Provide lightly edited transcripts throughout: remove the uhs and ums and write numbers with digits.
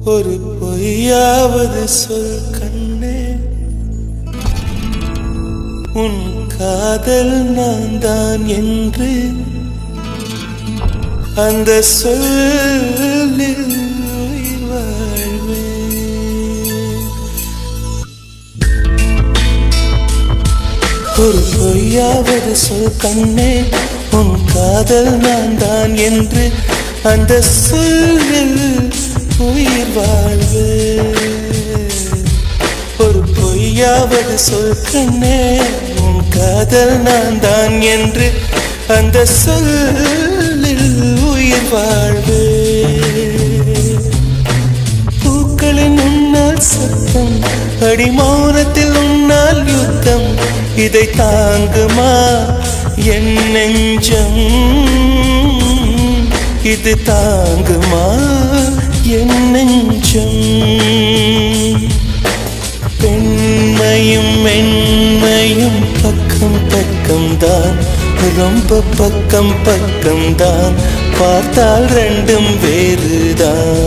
ஒரு பொய்யாவது சொல் கண்ணே, உன் காதல் நான் தான் என்று அந்த சொல்லில் உயிர் வாழ்வேன். ஒரு பொய்யாவது சொல் கண்ணே, உன் காதல் நான் தான் என்று அந்த சொல்லில் உயிர் வாழ்வேன். ஒரு பொய்யாவது சொல் கண்ணே, உன் காதல் நான் தான் என்று அந்த சொல்லில் உயிர் வாழ்வேன். பூக்களின் உன்னால் சத்தம், அடிமௌனத்தில் உன்னால் யுத்தம், இதை தாங்குமா என் நெஞ்சம், இது தாங்குமா என் நெஞ்சம். பெண்மையும் மென்மையும் பக்கம் பக்கம்தான், ரொம்ப பக்கம் பக்கம்தான், பார்த்தால் ரெண்டும் வேறுதான்.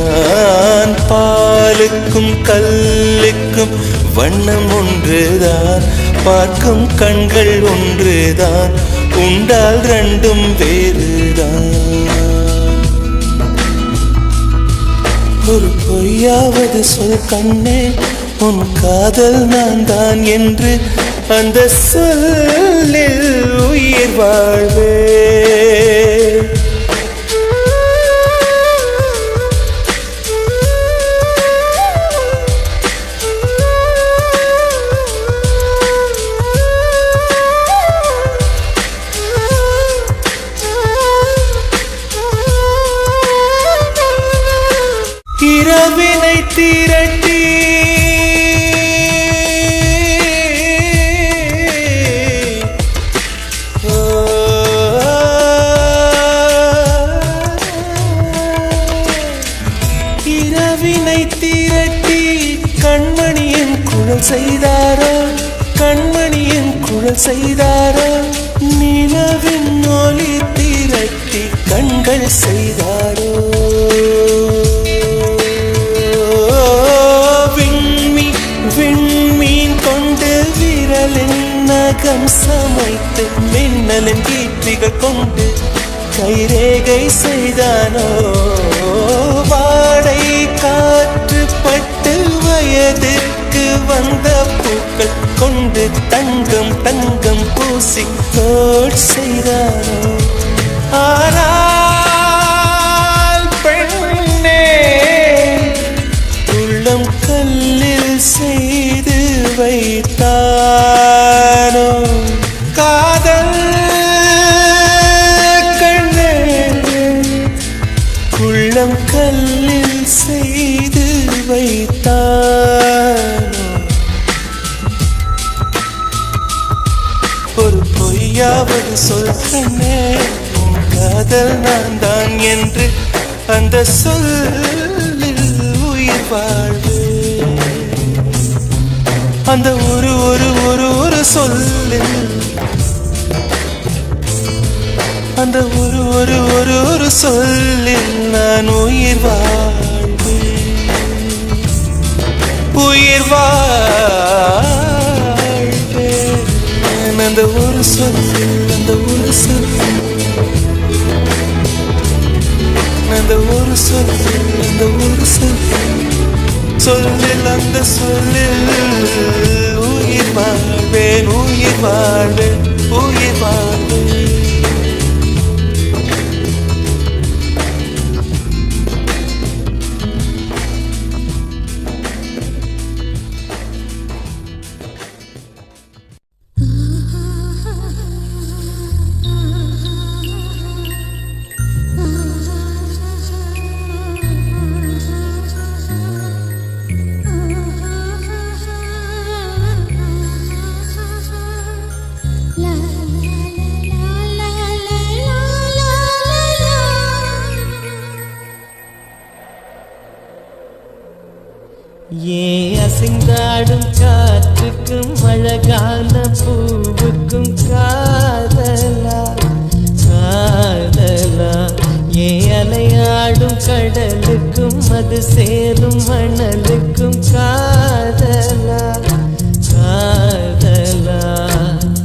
பாலுக்கும் கல்லுக்கும் வண்ணம் ஒன்றுதான், பார்க்கும் கண்கள் ஒன்றுதான், உண்டால் ரெண்டும் வேறுதான். ஒரு பொய்யாவது சொல் கண்ணே, உன் காதல் நான் தான் என்று அந்த சொல்லில் உயிர் வாழ்வே. இரவினை திரட்டி கண்மணியின் குழல் செய்தாரோ, கண்மணியின் குழல் செய்தாரோ, நிலவின் ஒளி திரட்டி கண்கள் செய்தாரோ. விண்மீன் கொண்டு விரலின் நகம் சமைத்து மின்னலின் கீர்த்திகள் கொண்டு கைரேகை செய்தானோ. வாடை காற்று பட்டு வயதிற்கு வந்த பூக்கள் கொண்டு தங்கம் தங்கம் பூசி தோட் செய்தானோ. ஆனால் பெண்ணே, உள்ளம் கல்லில் செய்து வைத்தானோ காதல் கண்ணே, உள்ளம் கல்லில் செய்து வைத்தானோ. ஒரு பொய்யாவது சொல் கண்ணே, உன் காதல் நான் தான் என்று அந்த சொல்லில் உயிர் வாழ்வே. அந்த ஒரு ஒரு ஒரு ஒரு சொல்லில், அந்த ஒரு ஒரு ஒரு ஒரு சொல்லில் நான் உயிர் வாழ்வேன், உயிர் வாழ்வேன். அந்த ஒரு சொல்லில், அந்த ஒரு சொல்லில், அந்த ஒரு சொல்லில், அந்த ஒரு சொல்லில், சொல்லில் அந்த சொல்லில் உயிர் வாழ்வேன், உயிர் வாழ்வேன், உயிர் வாழ்வேன். அசைந்தாடும் காற்றுக்கும் அழகான பூவுக்கும் காதலா காதலா ஏ அலையாடும் கடலுக்கும் அது சேரும் மணலுக்கும் காதலா காதலா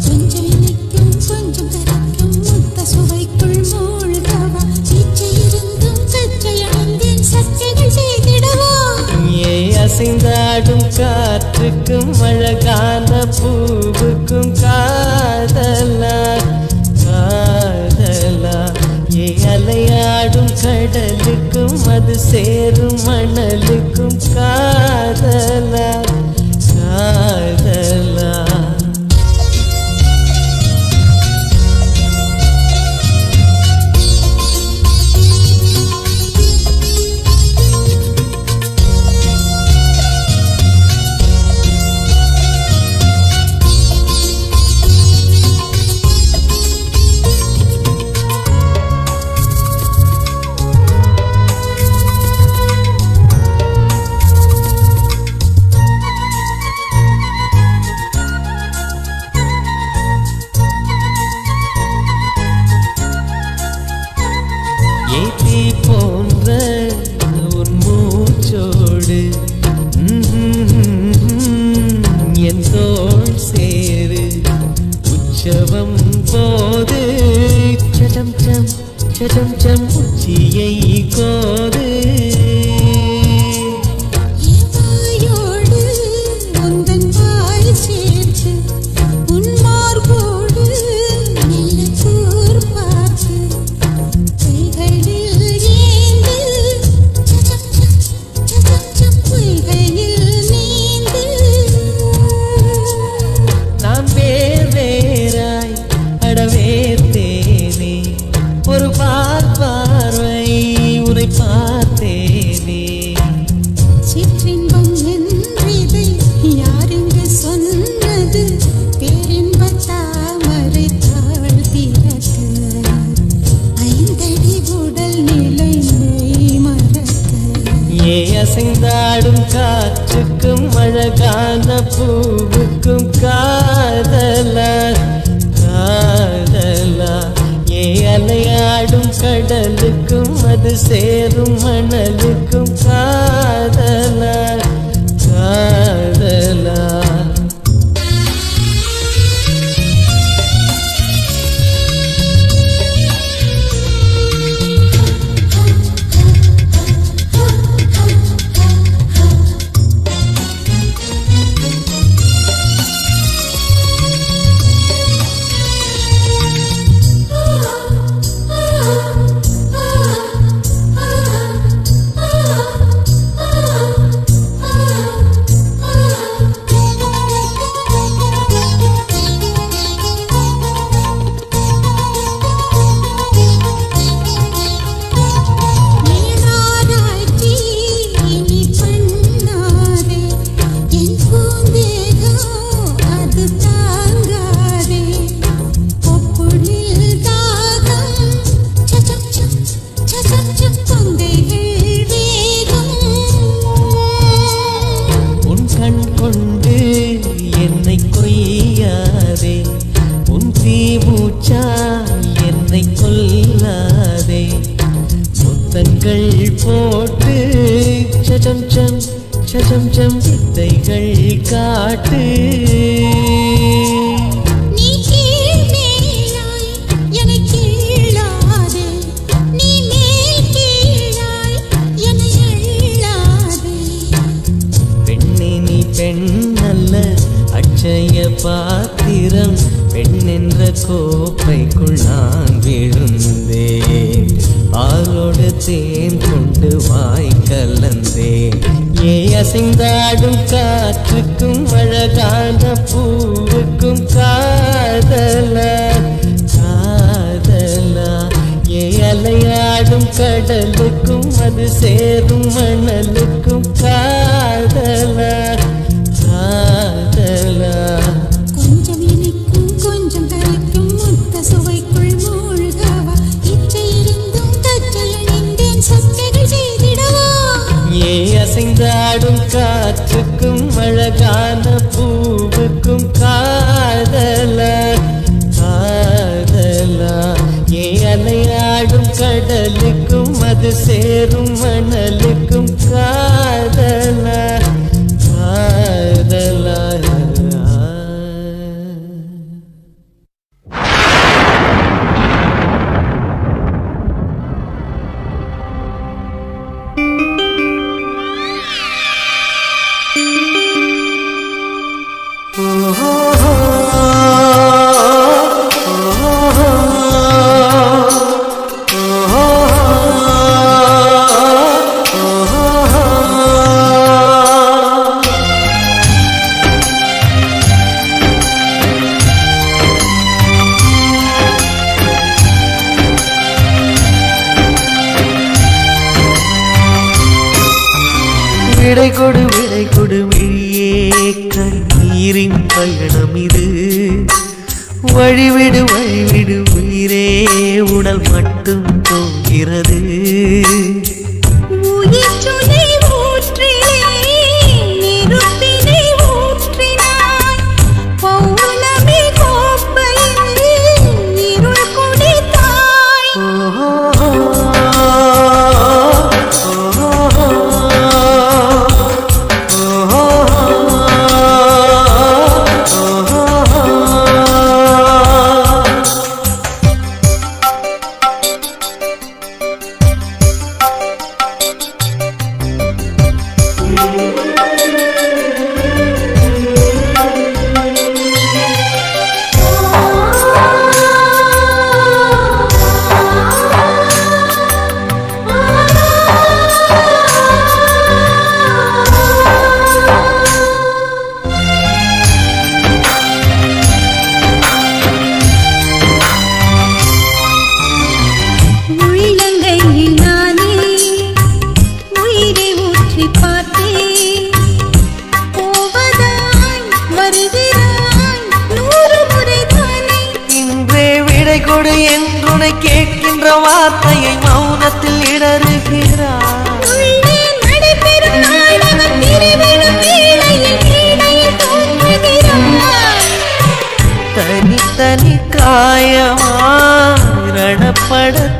கொஞ்சம் இனிக்கும் கொஞ்சம் கரைக்கும் முத்த சுவைக்குள் மூழ்கவா இச்சை இருந்தும் சச்சை அடைந்தேன் சச்சைகள் செய்திடவா ஏ அசைந்தாடும் காற்றுக்கும் அழகான பூவுக்கும் காதலா காதலா ஏ அலையாடும் கடலுக்கும் அது சேரும் மணலுக்கும் காதலா காதலா ஏத்தி போன்ற உன் மூச்சோடு என் தோள் சேரு உற்சவம் போது சடம் சம் சடம் சம் உச்சியை கோது வாயோடு உந்தன் வாய் சேர்த்து உன் மார்போடு மெல்ல கூர் பார்த்து கைகளில் ஏந்து சச்சம் கைகளில் நீந்து நாம் வேர் வேறாய் அடவேத்தேனே ஒரு பார்வை உரை பார்த்தேனே சிற்றின்பம் என்றிதை யாரெங்கு சொன்னது பேரின்ப தாமரை தாழ்த்திறக்க ஐந்தடி உடல் நிலை மெய் மறக்க ஏ அசைந்தாடும் காற்றுக்கும் அழகான பூவுக்கும் காதலா காதலா ஏ அலையாடும் கடலுக்கும் அது சேரும் மணலுக்கும் காதலா காதலா நீராராய்ச்சி இனி பண்ணாதே என் பூந்தேகம் அது தாங்காதே பொப்புளில் தாகம் சச்சம் கொங்கைகள் வேகம் உன் கண் கொண்டு என்னை கொய்யாதே உன் தீபூச்சால் என்னை கொல்லாதே முத்தங்கள் போட்டு சச்சம் சம் வித்தைகள் காட்டு நீ கீழ்மேலாய் என்னை கீழாதே நீ மேல் கீழாய் என்னை அள்ளாதே பெண்ணே நீ பெண் அல்ல அட்சய பாத்திரம் பெண் என்ற கோப்பைக்குள் நான் விழுந்தேன் பாலோடு தேன் கொண்டு வாய் கலந்தேன் ஏ அசைந்தாடும் காற்றுக்கும் அழகான பூவுக்கும் காதலா காதலா ஏ அலையாடும் கடலுக்கும் அது சேரும் மணலுக்கும் காதலா காதலா கொஞ்சம் இனிக்கும் கொஞ்சம் கரைக்கும் முத்த சுவைக்குள் மூழ்கவா இச்சை இருந்தும் தச்சல் அணிந்தேன் சச்சைகள் செய்திடவா ஏ அசைந்தாடும் காற்றுக்கும் அழகான பூவுக்கும் காதலா காதலா ஏ அலையாடும் கடல் கடலுக்கும் அது சேரும் மணலுக்கும் காதலா காதலா. விடை கொடு விழியே கண்ணீரின் பயணம் இது. வழிவிடு உயிரே உடல் மட்டும் போகிறது. கேட்கின்ற வார்த்தையை மௌனத்தில் இடறுகிறார். தனி காயமாடப்பட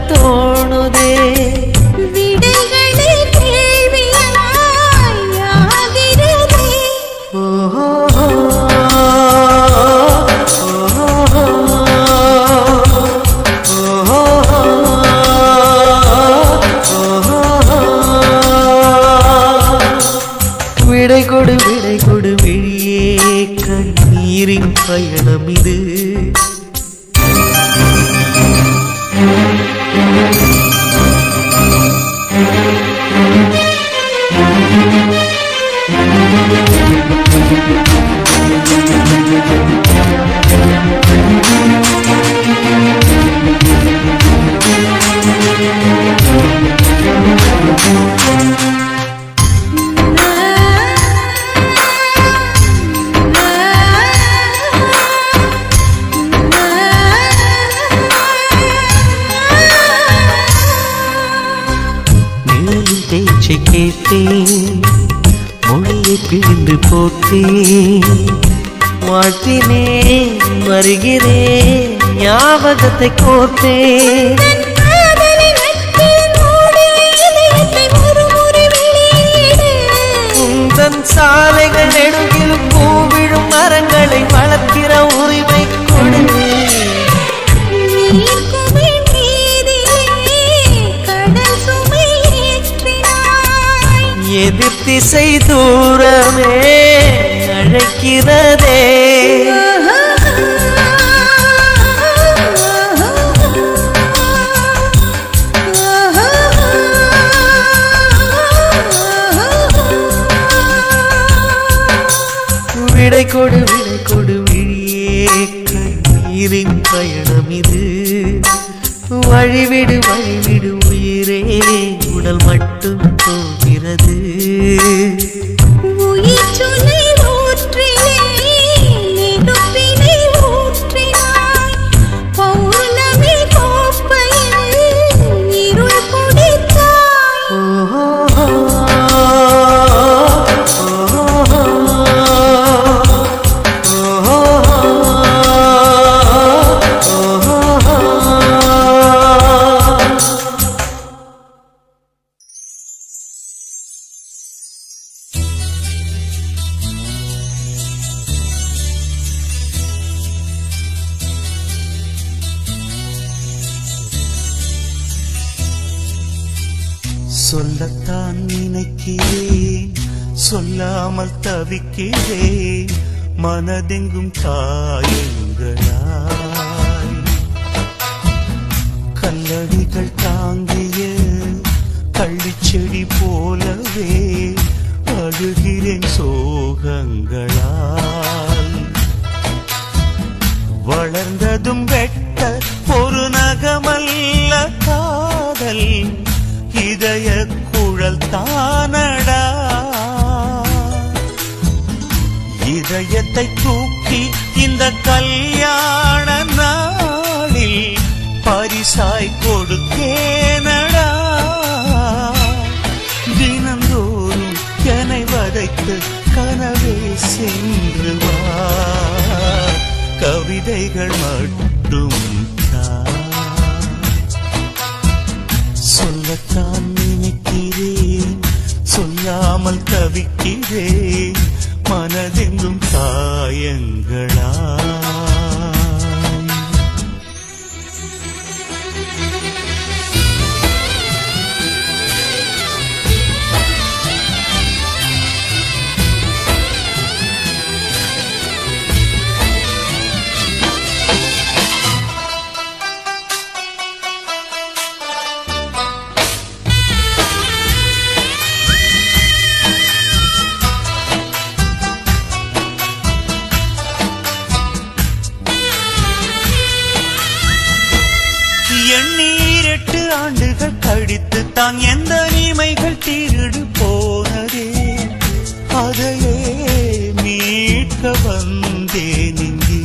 தோணுதே. விடை கொடு விழியே கண்ணீரின் பயணம் இது. கேட்டேன் மொழியை பிரிந்து போட்டேன். வாழ்த்தினேன் வருகிறேன் ஞாபகத்தை கோர்த்தேன். உந்தன் சாலைகள் நெடுகிலும் பூவிழும் மரங்களை வளர்க்கிற உரிமை கொடு. எதிர் திசை தூரமே அழைக்கிறதே. விடை கொடு விழியே கண்ணீரின் பயணம் இது. வழிவிடு உயிரே உடல் மட்டும் போகிறது. சொல்லத்தான் நினைக்கிறேன், சொல்லாமல் தவிக்கிறேன், மனதெங்கும் காயங்களாய். கல்லடிகள் தாங்கிய கள்ளிச்செடி போலவே அழுகிறேன் சோகங்களால். வளர்ந்ததும் வெட்ட ஒரு நகமல்ல காதல், இதய குழல் தானடா. இதயத்தை தூக்கி இந்த கல்யாண நாளில் பரிசாய் கொடுத்தேனடா. தினந்தோறும் என்னை வதைத்து கனவே சென்று வா, கவிதைகள் மட்டும் சொல்லத்தான் நினைக்கிறேன், சொல்லாமல் தவிக்கிறேன், மனதெங்கும் காயங்களா. எண்ணீர் 8 ஆண்டுகள் கழித்து தான் எந்த நீமைகள் திருடு போனதே, அதையே மீட்க வந்தேன் இங்கே.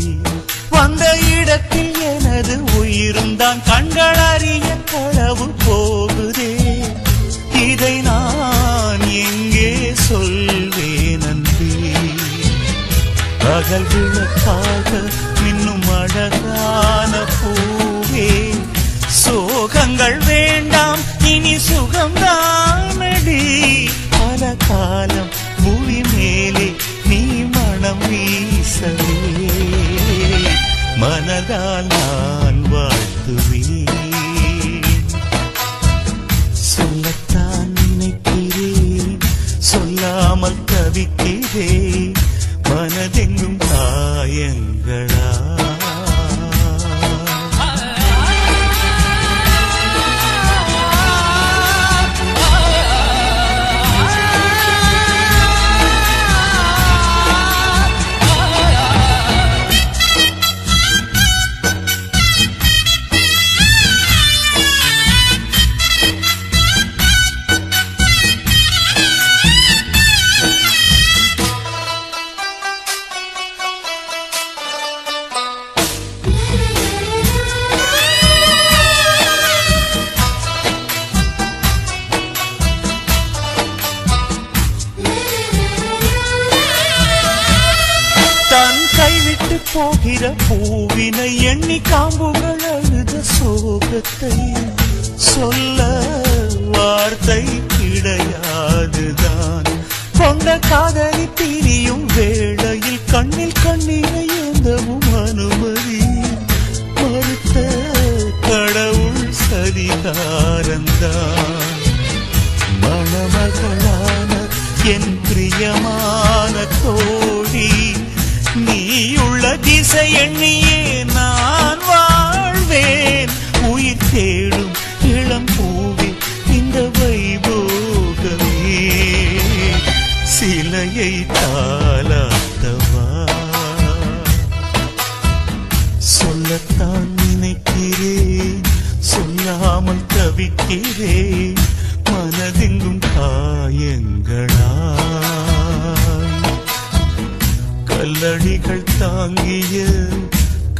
வந்த இடத்தில் எனது உயிரும் தான் கண்கள் அறிய களவு போகுதே. இதை நான் எங்கே சொல்வேன் அன்பே, பகல் விளக்காக இன்னும் அழகான பூவே. சோகங்கள் வேண்டாம் இனி சுகம்தானடி, பல காலம் புவி மேலே நீ மனம் வீசவே, மனதால் நான் வாழ்த்துவேன். சொல்லத்தான் நினைக்கிறேன், சொல்லாமல் தவிக்கிறேன், மனதெங்கும் காயங்களா. கைவிட்டு போகிற பூவினை எண்ணி காம்புகள் அழுத சோகத்தை சொல்ல வார்த்தை கிடையாதுதான். கொண்ட காதலி பிரியும் வேளையில் கண்ணில் கண்ணீரை ஏந்தவும் அனுமதி மறுத்த கடவுள் சதிகாரந்தான். மணமகளான என் பிரியமான தோழி, நீயுள்ள திசை எண்ணியே நான் வாழ்வேன். உயிர் தேடும் இளம் பூவே இந்த வைபோகமே, சிலையை தாலாட்டவா. சொல்லத்தான் நினைக்கிறேன், சொல்லாமல் தவிக்கிறேன், மனதெங்கும் காயங்களா. கல்லடிகள் தாங்கிய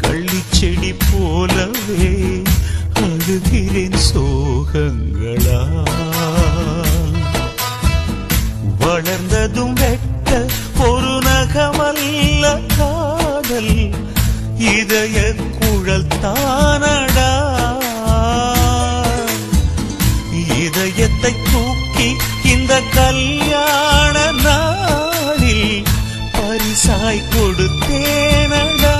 கள்ளிச்செடி போலவே அழுகிறேன் சோகங்களா. வளர்ந்ததும் வெட்ட ஒரு நகமல்ல காதல், இதய குழல் தானடா. இதயத்தை தூக்கி இந்த கல்யாண நாளில் பரிசாய் கொடுத்தேனடா.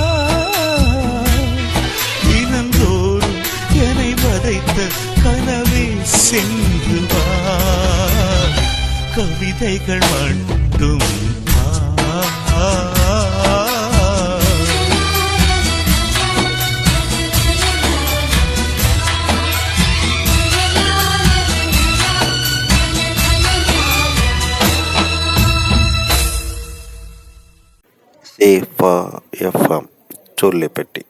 தினந்தோறும் என்னை வதைத்த கனவே சென்று வா, கைகள் மட்டும் சேஃபா எஃப்எம் சொல்லிப்பட்டி.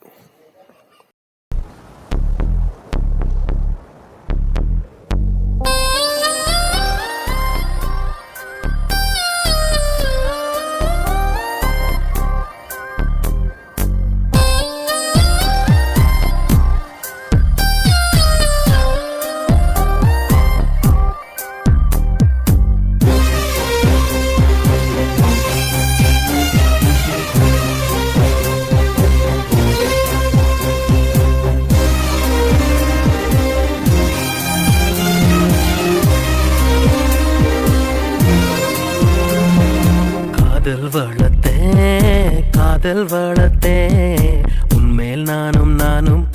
காதல் வளர்த்தேன் உன்மேல் நானும்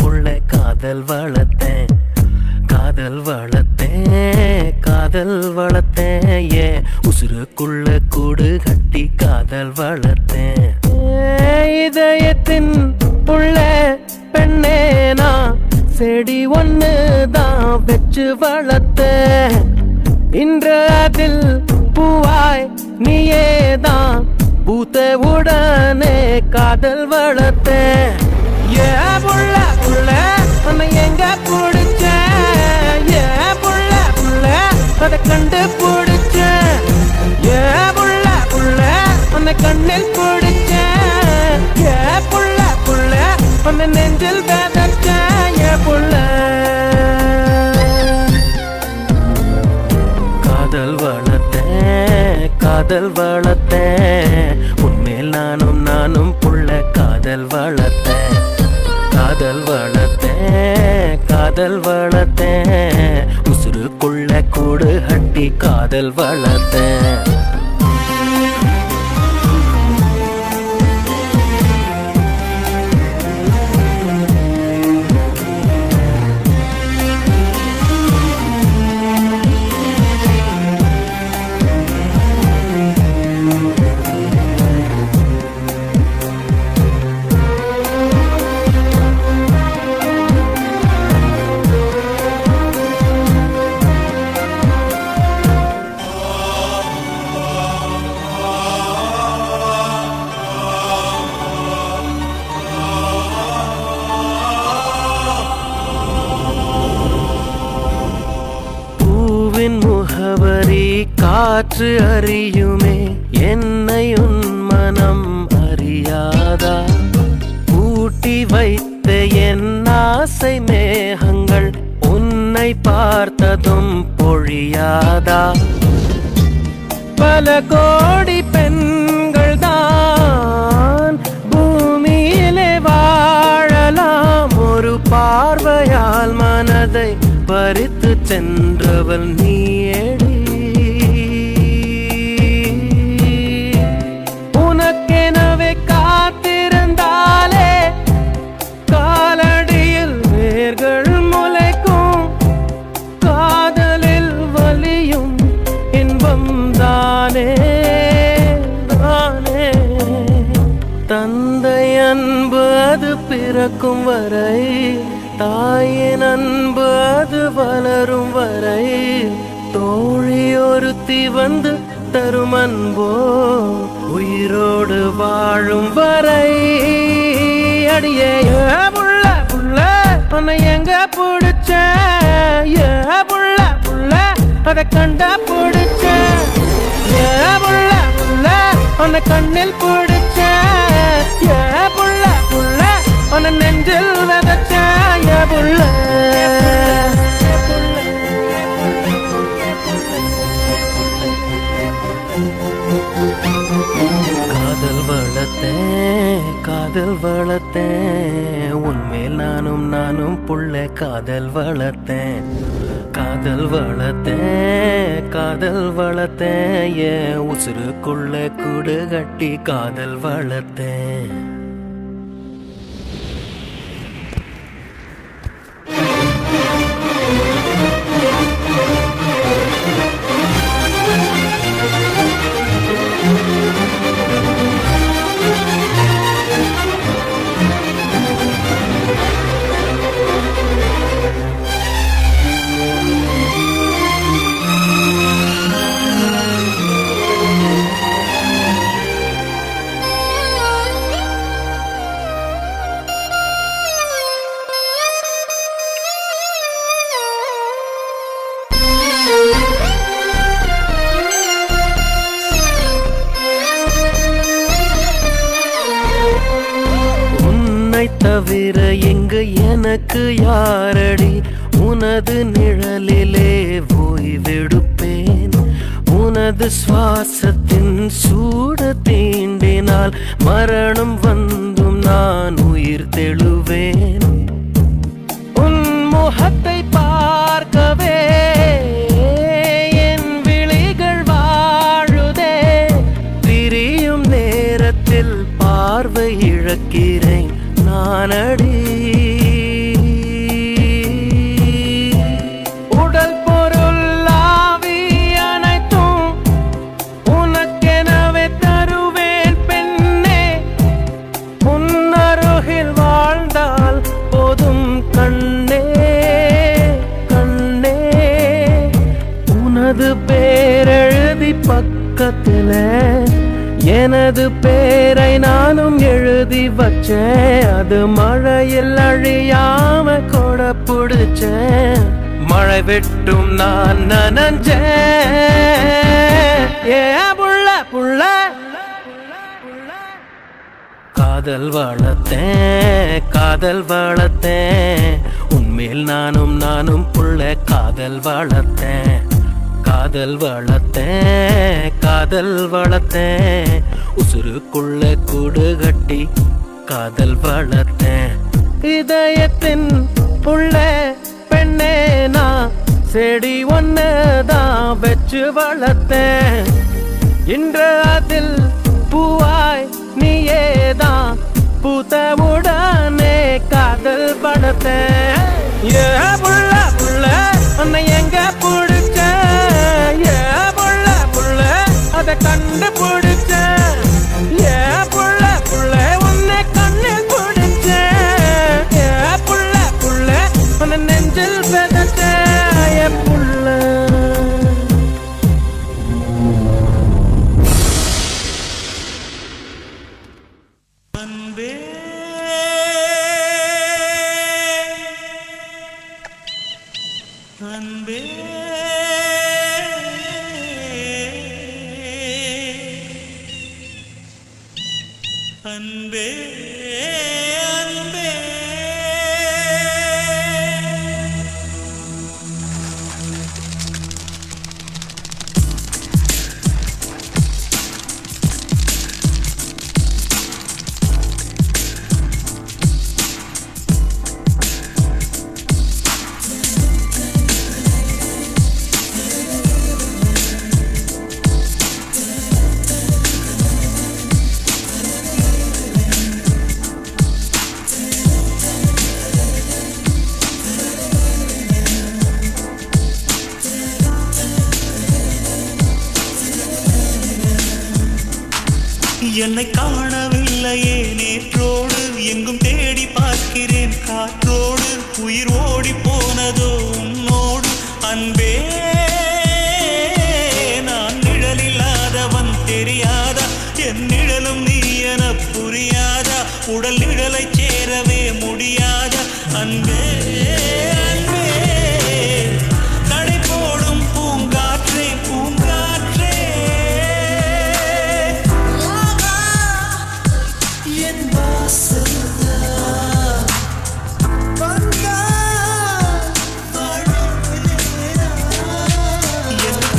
புள்ள காதல் வளர்த்தேன் ஏ உசுருக்குள்ள கூடு கட்டி காதல் வளர்த்தேன் இதயத்தின் புள்ள பெண்ணேனா செடி ஒண்ணு தான் வச்சு வளர்த்தேன் இன்று அதில் பூவாய் நீயேதான் பூத்த உடனே காதல் வளர்த்தேன் ஏ புள்ள உன்னை எங்க பிடிச்சேன் ஏ புள்ள அதை கண்டு பிடிச்சேன் ஏ புள்ள உன்னை கண்ணில் பிடிச்சேன் ஏ புள்ள உன்னை நெஞ்சில் விதைச்சேன் ஏ புள்ள காதல் வளர்த்தேன் உன்மேல் நானும் புள்ள காதல் வளர்த்தேன் உசுருக்குள்ள கூடு கட்டி காதல் வளர்த்தேன் முகவரி காற்று அறியுமே என்னை உன் மனம் அறியாதா ஊட்டி வைத்த என் ஆசை மேகங்கள் உன்னை பார்த்ததும் பொழியாதா பல கோடி பெண்கள் தான் பூமியிலே வாழலாம் ஒரு பார்வையால் மனதை பறித்து சென்றவள் நீயேடி உனக்கெனவே காத்திருந்தாலே காலடியில் வேர்கள் முளைக்கும் காதலில் வலியும் இன்பம் தானே தந்தை அன்பு அது பிறக்கும் வரை தாயின் அன்பு அது வளரும் வரை தோழி ஒருத்தி வந்து தரும் அன்போ உயிரோடு வாழும் வரை அடியே புள்ள உன்னை எங்க பிடிச்ச புள்ள அதை கண்டா பிடிச்ச புள்ள உன்னை கண்ணில் பிடிச்ச புள்ள உன்னை நெஞ்சில் விதைச்ச புள்ள காதல் வளர்த்தேன் உன்மேல் நானும் புள்ள காதல் வளர்த்தேன் ஏன் உசுருக்குள்ள கூடு கட்டி காதல் வளர்த்தேன். தவிர எங்கு எனக்கு யாரடி உனது நிழலிலே ஓய்வெடுப்பேன் உனது சுவாசத்தின் சூட தீண்டினால் மரணம் வந்தும் நான் உயிர் தெழுவேன் உன் முகத்தை பார்க்கவே என் விழிகள் வாழுதே பிரியும் நேரத்தில் பார்வை இழக்கிறேன் நானடி உடல் பொருள் ஆவி அனைத்தும் உனக்கெனவே தருவேன் பெண்ணே உன் அருகில் வாழ்ந்தால் போதும் கண்ணே கண்ணே உனது பேரெழுதி பக்கத்துல எனது பேரை நானும் எழுதி வச்சேன் அது மழையில் அழியாம கொட பிடிச்சேன் மழை வெட்டும் நான் நனஞ்சேன் ஏ புள்ள புள்ள காதல் வளர்த்தேன் உன்மேல் நானும் புள்ள காதல் வளர்த்தேன் உசுருக்குள்ள கூடு கட்டி காதல் வளர்த்தேன் இதயத்தின் புள்ள பெண்ணே நான் செடி ஒன்னதான் வச்சு வளர்த்தேன் இன்று அதில் பூவாய் நீயேதான் பூத்தவுடனே காதல் வளர்த்தேன் ஏ புள்ள புள்ள உன்னை எங்க பிடிச்ச ஏ புள்ள புள்ள அதை கண்டுபிடிச்ச ஏ புள்ள புள்ள உன்னை கண்ணில் பிடிச்ச ஏ புள்ள புள்ள உன்னை நெஞ்சில் விதைச்ச ஏ புள்ள அன்பே அன்பே அன்பே அன்பே என்னை காணவில்லையே நேற்றோடு எங்கும் தேடி பார்க்கிறேன் காற்றோடு உயிர் ஓடி போனதோ உன்னோடு அன்பே நான் நிழலில்லாதவன் தெரியாதா என் நிழலும் நீ என புரியாதா உடல் நிழலை சேரவே முடியாதா அன்பே அன்பே நடை போடும் பூங்காற்றே பூங்காற்றே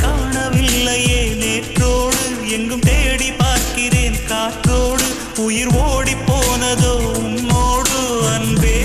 காணவில்லையே நேற்றோடு எங்கும் தேடி பார்க்கிறேன் காற்றோடு உயிர் ஓடி போனதோ உன்னோடு அன்பே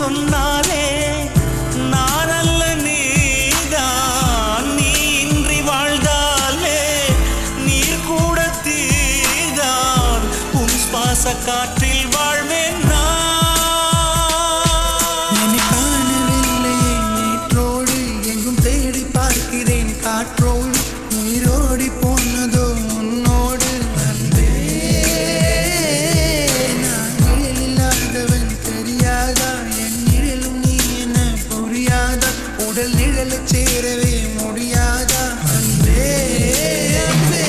சொன்னாலே நான் அல்ல நீதான். நீ இன்றி வாழ்ந்தாலே நீர் கூட தீதான். உன் சுவாச காற்றில் வாழ்வேன் காற்றோடு உயிரோடி போனதோ உன்னோடு அன்பே. நான் நிழல் இல்லாதவன் தெரியாதா, என் நிழலும் நீ என புரியாதா, உடல் நிழலை சேரவே முடியாதா அன்பே அன்பே.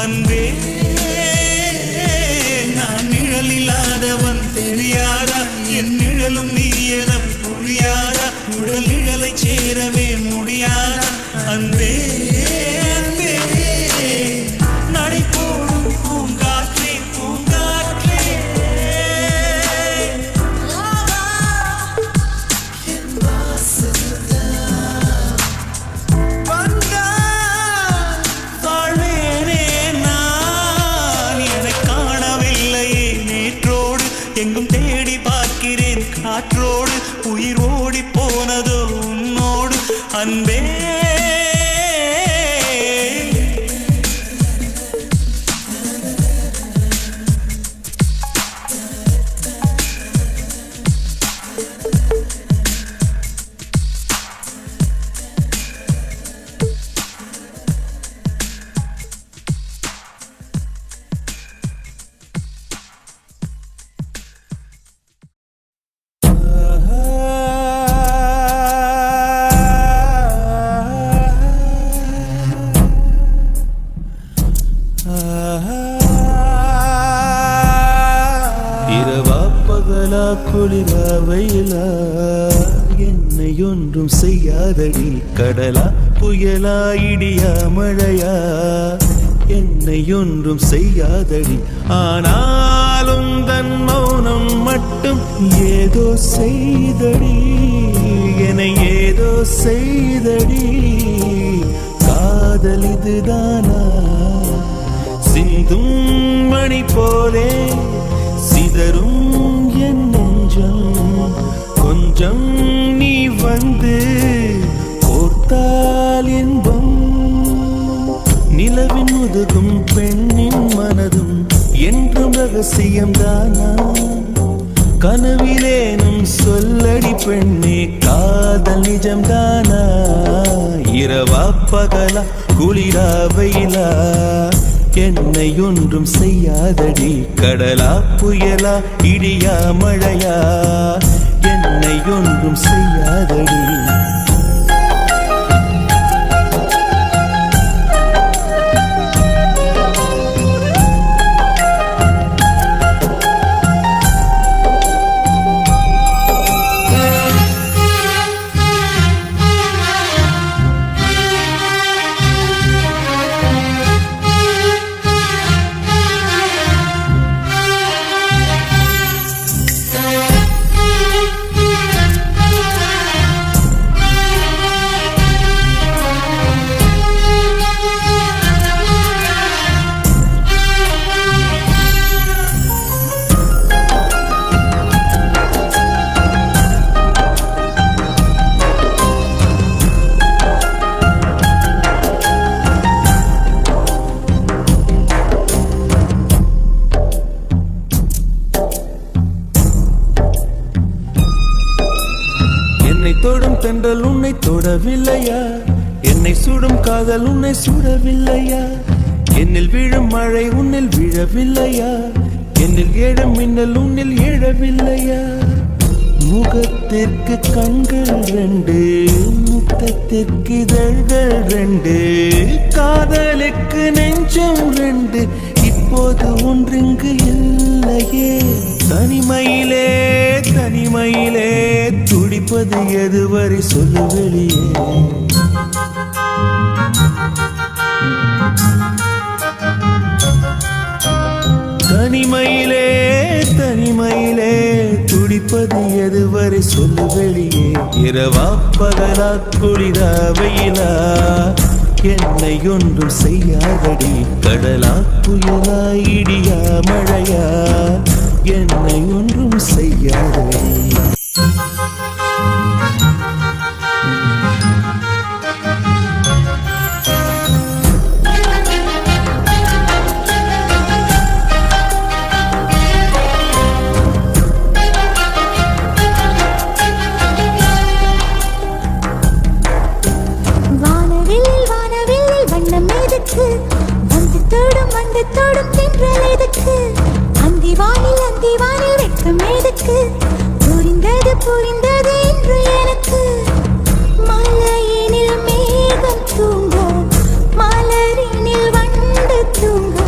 அன்பே நான் நிழல் இல்லாதவன் தெரியாதா, என் நிழலும் நீ என புரியாதா, உடல் நிழலை சேரவே முடியாதா அன்பே அன்பே. நடை போடும் பூங்காற்றே பூங்காற்றே எங்கும் தேடி பார்க்கிறேன் காற்றோடு உயிர் ஓடி போனதோ உன்னோடு அன்பே. இரவா பகலா குளிரா வெயிலா என்னை ஒன்றும் செய்யாதடி, கடலா புயலா இடியா மழையா என்னை ஒன்றும் செய்யாதடி. ஆனாலும் தன் மௌனம் மட்டும் ஏதோ செய்தடி, என்னை ஏதோ செய்தடி. காதல் இதுதானா சிந்தும் மணி போலே சிதறும் என் நெஞ்சம். கொஞ்சம் நீ வந்து கோர்த்தால் இன்பம். நிலவின் முதுகும் பெண்ணின் மனதும் என்றும் ரகசியம்தானா, கனவிலேனும் சொல்லடி பெண்ணே காதல் நிஜம்தானா. இரவா பகலா குளிரா வெயிலா என்னை ஒன்றும் செய்யாதடி, கடலா புயலா இடியா மழையா என்னை ஒன்றும் செய்யாதடி. தொடும் தென்றல் உன்னை தொடவில்லையா? என்னை சுடும் காதல் உன்னை சுடவில்லையா? என்னில் விழும் மழை உன்னில் விழவில்லையா? என்னில் ஏழும் மின்னல் உன்னில் எழவில்லையா? முகத்திற்கு கண்கள் ரெண்டு, முத்தத்திற்கு இதழ்கள் ரெண்டு, காதலுக்கு நெஞ்சம் ரெண்டு, இப்போது ஒன்றிங்கு இல்லையே. தனிமையிலே தனிமையிலே துடிப்பது எதுவரை சொல்லு வெளியே. தனிமையிலே தனிமையிலே துடிப்பது எதுவரை சொல்லு வெளியே. இரவா பகலா குளிரா வெயிலா என்னை ஒன்றும் செய்யாதடி. கடலா புயலா இடியா மழையா என்னை ஒன்றும் செய்யாதடி. புரிந்தது என்று எனக்கு. மலையினில் மேகம் தூங்க, மலரினில் வண்டு தூங்க,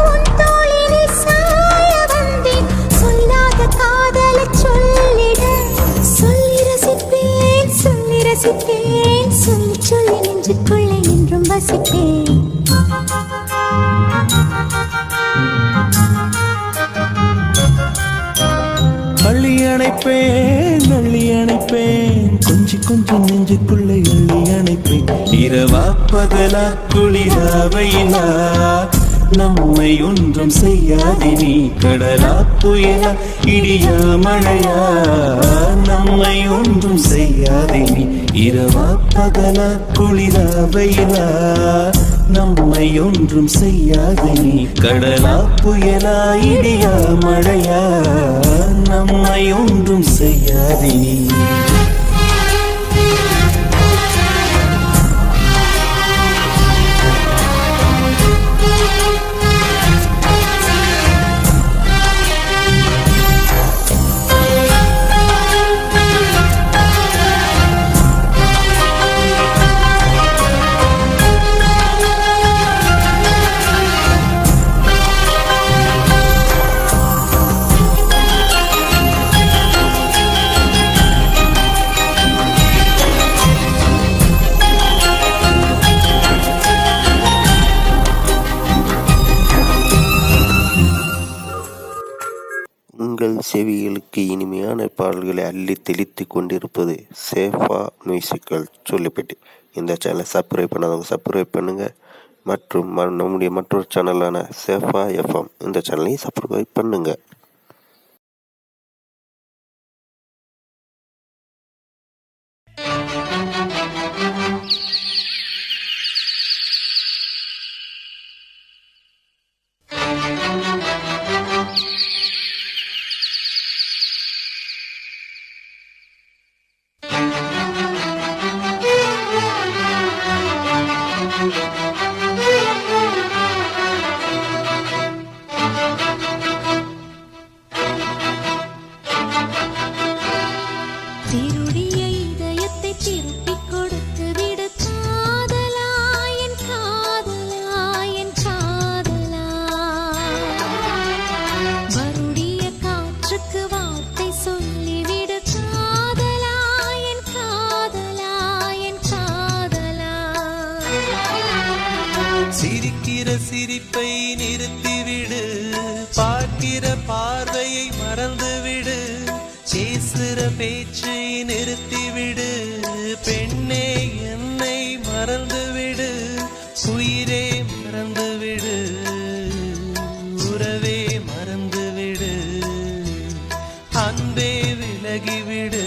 உன் தோளினில் சாய வந்தேன். சொல்லாத காதலை சொல்லிட, சொல்லி ரசிப்பேன் சொல்லி ரசிப்பேன், சொல்லி சொல்லி நெஞ்சுக்குள்ளே என்றும் வசிப்பேன். அள்ளி அணைப்பேன் அள்ளி அணைப்பேன், கொஞ்சி கொஞ்சம் நெஞ்சுக்குள்ளே அள்ளி அணைப்பேன். இரவா பகலா குளிரா வெயிலா நம்மை ஒன்றும் செய்யாதே நீ. கடலா புயலா இடியா மழையா நம்மை ஒன்றும் செய்யாதே நீ. இரவா பகலா குளிரா வெயிலா நம்மை ஒன்றும் செய்யாதே நீ. கடலா புயலா இடியா மழையா நம்மை ஒன்றும் செய்யாதே நீ. உங்கள் செவிகளுக்கு இனிமையான பாடல்களை அள்ளி தெளித்து கொண்டிருப்பது சேஃபா மியூசிக்கல் சொல்லிப்பட்டி. இந்த சேனலை சப்ஸ்கிரைப் பண்ணாதவங்க சப்ஸ்கிரைப் பண்ணுங்கள். மற்றும் நம்முடைய மற்றொரு சேனலான சேஃபா எஃப்எம் இந்த சேனலையும் சப்ஸ்கிரைப் பண்ணுங்கள். திருடிய இதயத்தை திருப்பிக் கொடுத்து விடு காதலா, என் காதலா, என் காதலா. வருடிய காற்றுக்கு வார்த்தை சொல்லிவிடு காதலா, என் காதலா, என் காதலா. சிரிக்கிற சிரிப்பை நிறுத்திவிடு, பார்க்கிற பார்வையை மறந்துவிடு, பேசுற பேச்சை நிறுத்திவிடு, பெண்ணே என்னை மறந்துவிடு, உயிரே மறந்துவிடு, உறவே மறந்துவிடு, அன்பே விலகிவிடு,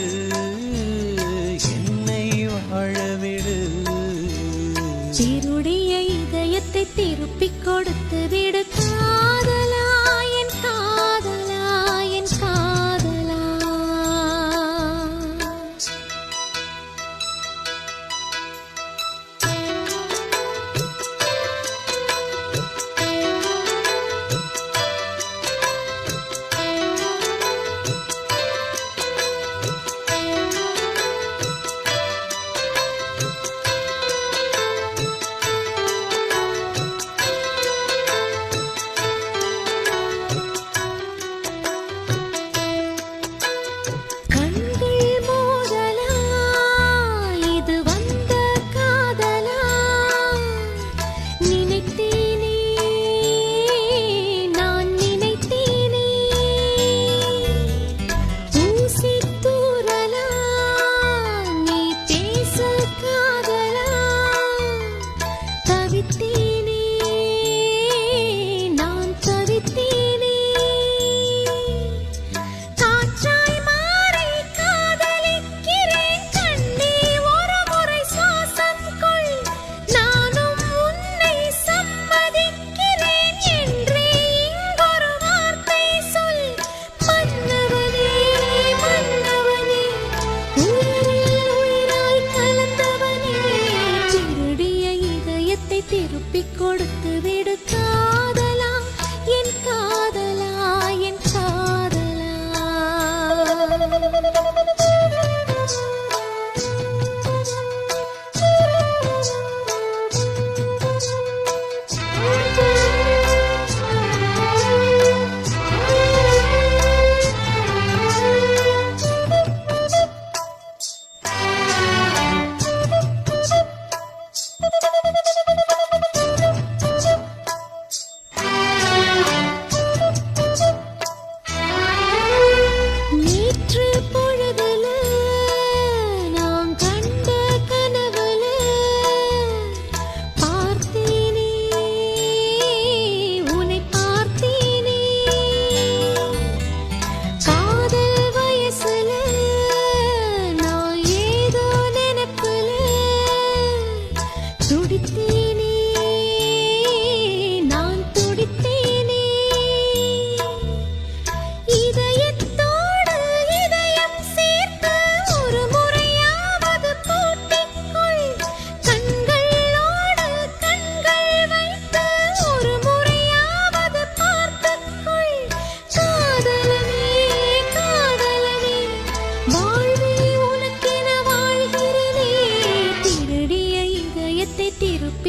என்னை வாழவிடு. திருடிய இதயத்தை திருப்பிக் கொடுத்து விடு காதலா, என் காதலா, என் காதலா.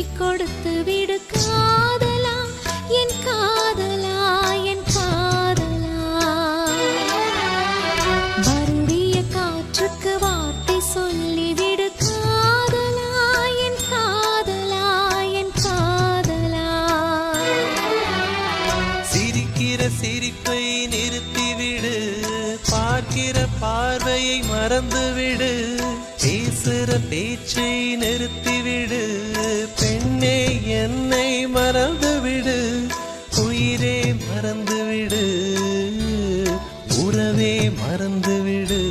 திருப்பிக் கொடுத்து விடு காதலா என் காதலா என் காதலா வருடிய காற்றுக்கு வார்த்தை சொல்லிவிடு காதலா என் காதலா என் காதலா சிரிக்கிற சிரிப்பை நிறுத்திவிடு, பார்க்கிற பார்வையை மறந்துவிடு, பேசுற பேச்சை நிறுத்திவிடு, பெண்ணே என்னை மறந்துவிடு, உயிரே மறந்துவிடு, உறவே மறந்துவிடு,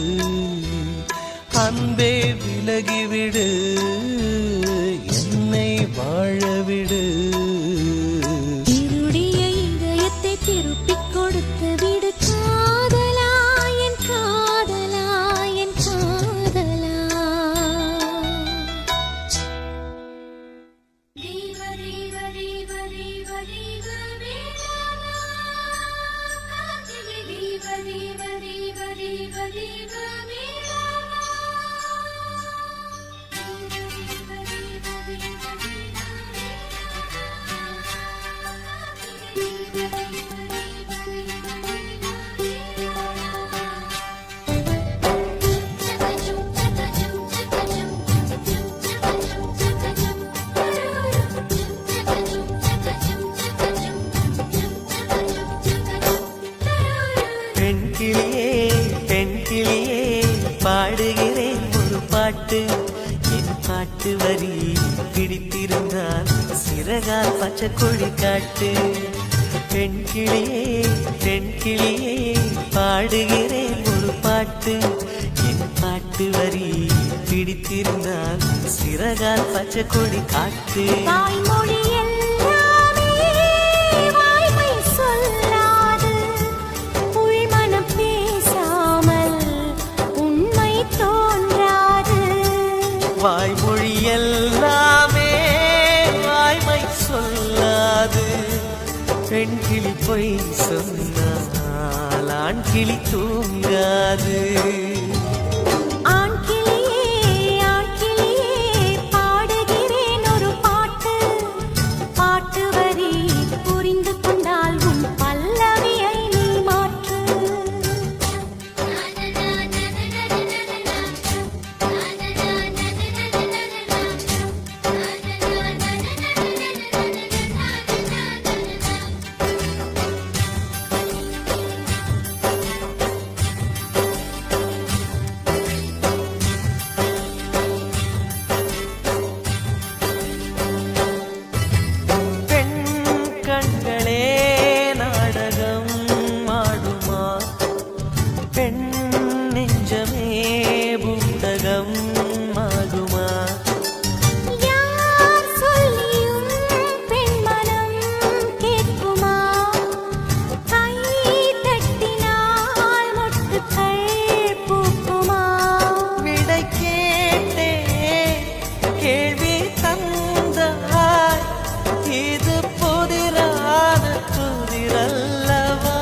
அன்பே விலகிவிடு, என்னை வாழவிடு. இருடிய இதயத்தை திருப்பிக் கொடுத்து விடு காதலா என் காதலா என் காதலா ரீவ ரீவ ரீவ ரீவ ரீவ மேலானா காத்திலே ரீவ ரீவ ரீவ ரீவ ரீவ மேலானா ரீவ ரீவ ரீவ பெண் கிளியே பெண் கிளியே பாடுகிறேன் ஒரு பாட்டு, என் பாட்டு வரி பிடித்திருந்தால் சிறகால் பச்சை கொடி காட்டு. பெண் கிளியே பெண் கிளியே பாடுகிறேன் ஒரு பாட்டு, என் பாட்டு வரி பிடித்திருந்தால் சிறகால் பச்சை கொடி காட்டு. தாய்மொழி எல்லாமே வாய்மை சொல்லாது, உள்மனம் பேசாமல் உண்மை தோன்றாது. வாய்மொழி எல்லாமே வாய்மை சொல்லாது, பெண் கிளி பொய் சொன்னால் ஆண் கிளி தூங்காது. ஆண் கிளியே பாடுகிறேன் ஒரு பாட்டு, பாட்டு வரி புரிந்து கொண்டால் உன் பல்லவியை நீ மாற்று. பெண் கண்களே நாடகம் ஆடுமா, பெண் நெஞ்சமே புத்தகம் ஆகுமா. யார் சொல்லியும் பெண்மனம் கேட்குமா, கை தட்டினால் மொட்டுக்கள் பூக்குமா. விடை கேட்டே கேள்வி தந்தாய், இது புதிரான புதிரல்லவா.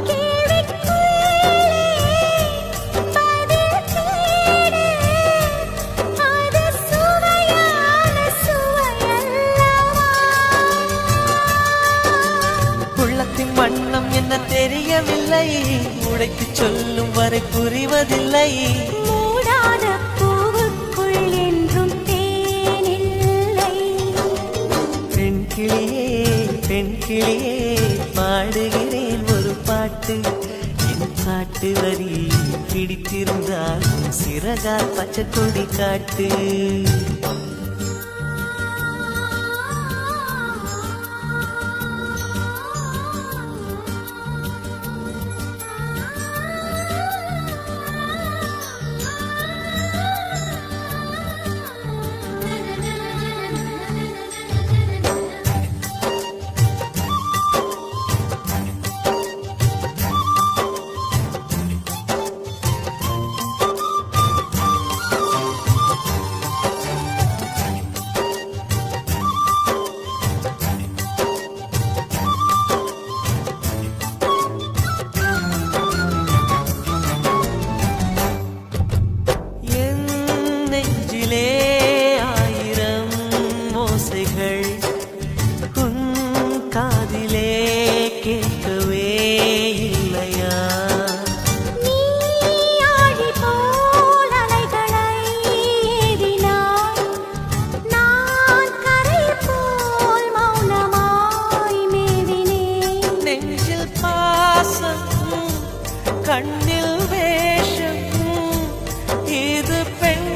கேள்விக்குள்ளே பதில் தேடு, அது சுவையான சுவையல்லவா. உள்ளத்தின் வண்ணம் என்ன தெரியவில்லை, உடைத்துச் சொல்லும் வரை புரிவதில்லை. மூடாத பூவுக்குள் என்றும் தேனில்லை. பெண் கிளியே பெண் கிளியே பாடுகிறேன் ஒரு பாட்டு, என் பாட்டு வரி பிடித்திருந்தால் சிறகால் பச்சை கொடி காட்டு. கண்ணில் வேஷம் இது பெண்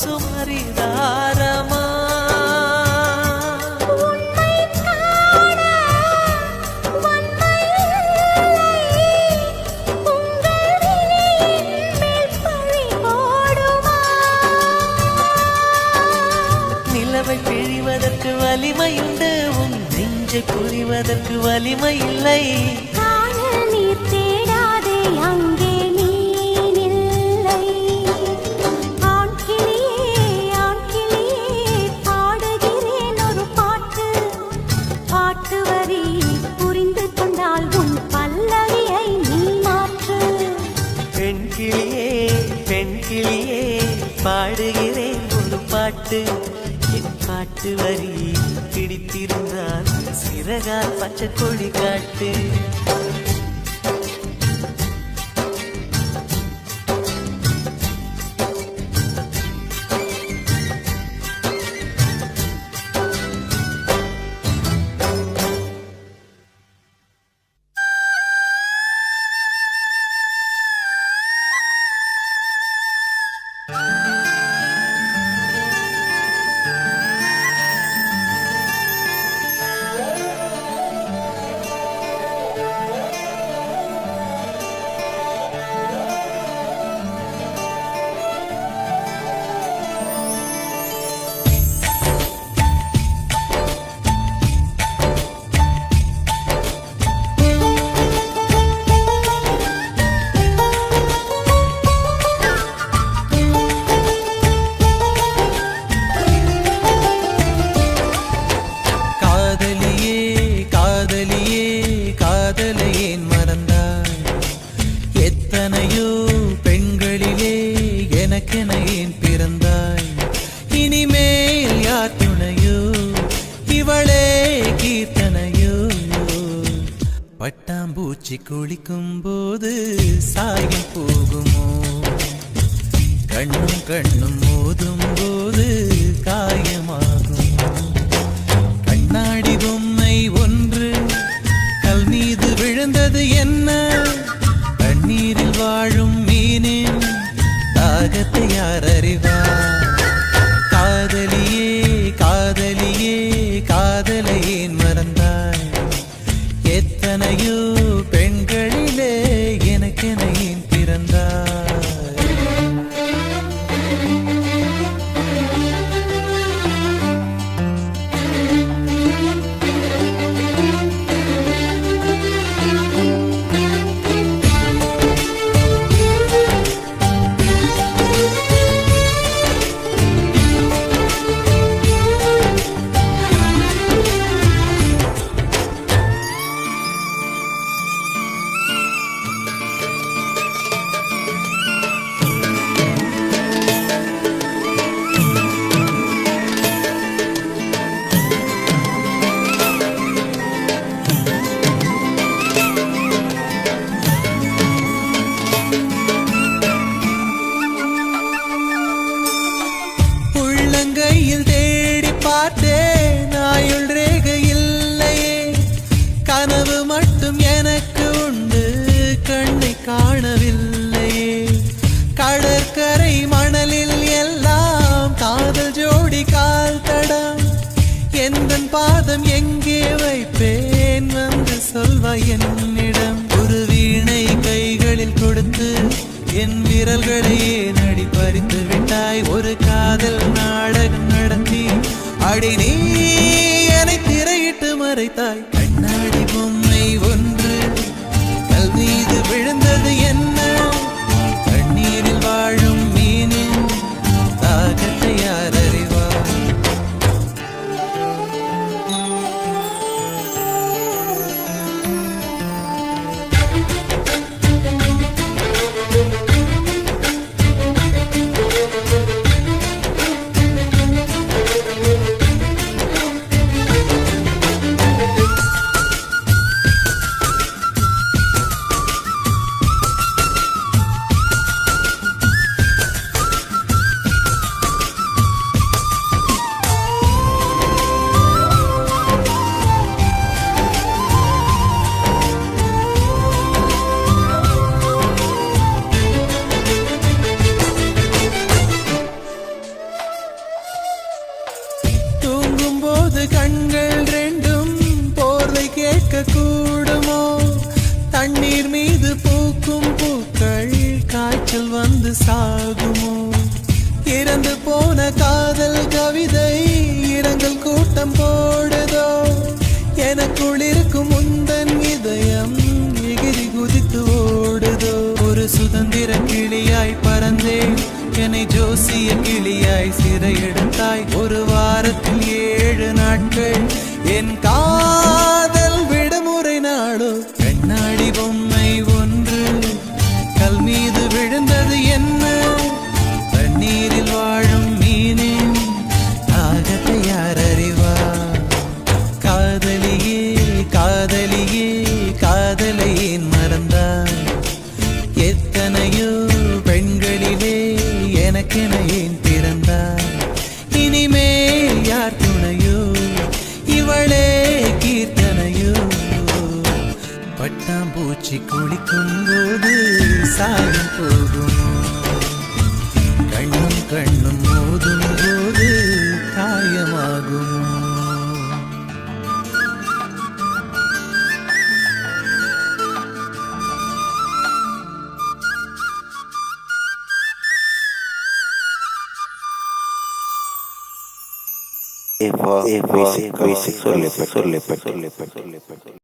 சுமரிதாரமா நிலவை பிழிவதற்கு வலிமையுண்டு உன் நெஞ்சை புரிவதற்கு வலிமை இல்லை. நீர் தேடாதே அங்கே நீர் இல்லை. ஆண் கிளியே பாடுகிறேன் ஒரு பாட்டு. பாட்டு வரி புரிந்து கொண்டால் உன் பல்லவியை நீ மாற்று. பெண் கிளியே பாடுகிறேன் ஒரு பாட்டு. என் பாட்டு வரி பிடித்திருந்தால் சிறகால் பச்சை கொடி காட்டு. பட்டாம்பூச்சி குளிக்கும் போது சாயம் போகுமோ? கண்ணும் கண்ணும் மோதும் போது காயமாகும். கண்ணாடி பொம்மை ஒன்று கல் மீது விழுந்தது என்ன? தண்ணீரில் வாழும் மீனின் தாகத்தை யார் அறிவார்? காதலியே காதலியே காதலை ஏன் மறந்தாய்? எத்தனையோ பெண்களிலே எனக்கென ஏன் பிறந்தாய்? உள்ளங்கையில் தேடி பார்த்தேன், ஆயுள் ரேகை இல்லையே. கனவு மட்டும் எனக்கு உண்டு, கண்ணை காணவில்லையே. கடற்கரை மணலில் எல்லாம் காதல் ஜோடி கால் தடம். எந்தன் பாதம் எங்கே வைப்பேன், வந்து சொல்வாய் என்னிடம். ஒரு வீணை கைகளில் கொடுத்து என் விரல்களை நடி பறித்து விட்டாய். ஒரு காதல் நாடகம் நடத்தி அடி நீ என்னை திரையிட்டு மறைத்தாய். கண்ணாடி பொம்மை ஒன்று கல் மீது விழுந்தது என்ன? தண்ணீரில் வாழும் மீனின் தாகத்தை யார் அறிவார்? மீது பூக்கும் பூக்கள் காய்ச்சல் வந்து சாகுமோ? இறந்து போன காதல் கவிதை இரங்கல் கூட்டம் போடுதோ? எனக்குள் இருக்கும் முந்தன் இதயம் எகிரி குதித்து ஓடுதோ? ஒரு சுதந்திர கிளியாய் பறந்தேன், என்னை ஜோசிய கிளியாய் சிறையெடுத்தாய். ஒரு வாரத்தில் 7 நாட்கள் என் காதல் விடுமுறை நாளோ? கண்ணாடி பொம்மை ஒன்று கல் மீது விழுந்தது என்ன? தண்ணீரில் வாழும் மீனின் தாகத்தை யார் அறிவார்? காதலியே காதலியே காதலை ஏன் மறந்தார்? எத்தனையோ பெண்களிலே எனக்கென ஏன் பிறந்தார்? இனிமேல் யார் துணையோ? இவளே கீர்த்தனையோ? பட்டாம்பூச்சி குளிக்கும் போது சாயம் போகுமோ? கண்ணும் கண்ணும் மோதும் போது காயமாகுமோ? சொல்லப்பட்டு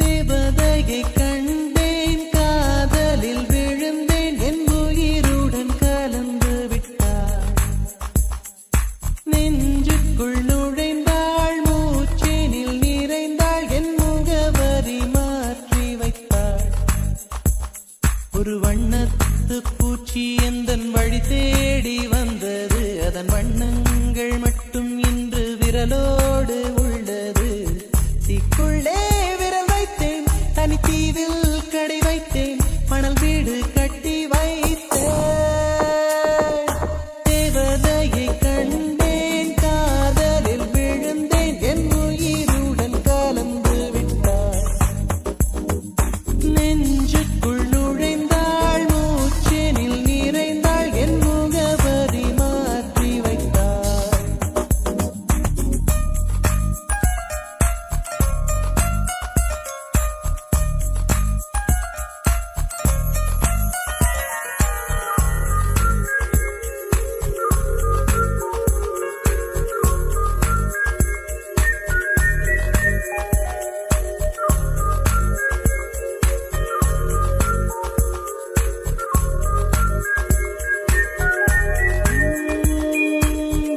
தேவதையை கண்டேன், காதலில் விழுந்தேன், என் உயிருடன் கலந்து விட்டாள். நெஞ்சுக்குள் நுழைந்தாள், மூச்சேனில் நிறைந்தாள், என் முகவரி மாற்றி வைத்தாள். ஒரு வண்ணத்து பூச்சி எந்தன் வழி தேடி வந்தது, அதன் வண்ணங்கள் மட்டும் இன்று விரலோடு உள்ளது. தீக்குள்ளே விரல் வைத்தேன், தனித்தீவில் கடை வைத்தேன், மணல் வீடு கட்டி வைத்தேன். தேவதையை கண்டேன், காதலில் விழுந்தேன், என் உயிருடன் கலந்து விட்டாள். நெஞ்சுக்குள் நுழைந்தாள், மூச்செனில் நிறைந்தாள், என் முகவரி மாற்றி வைத்தாள்.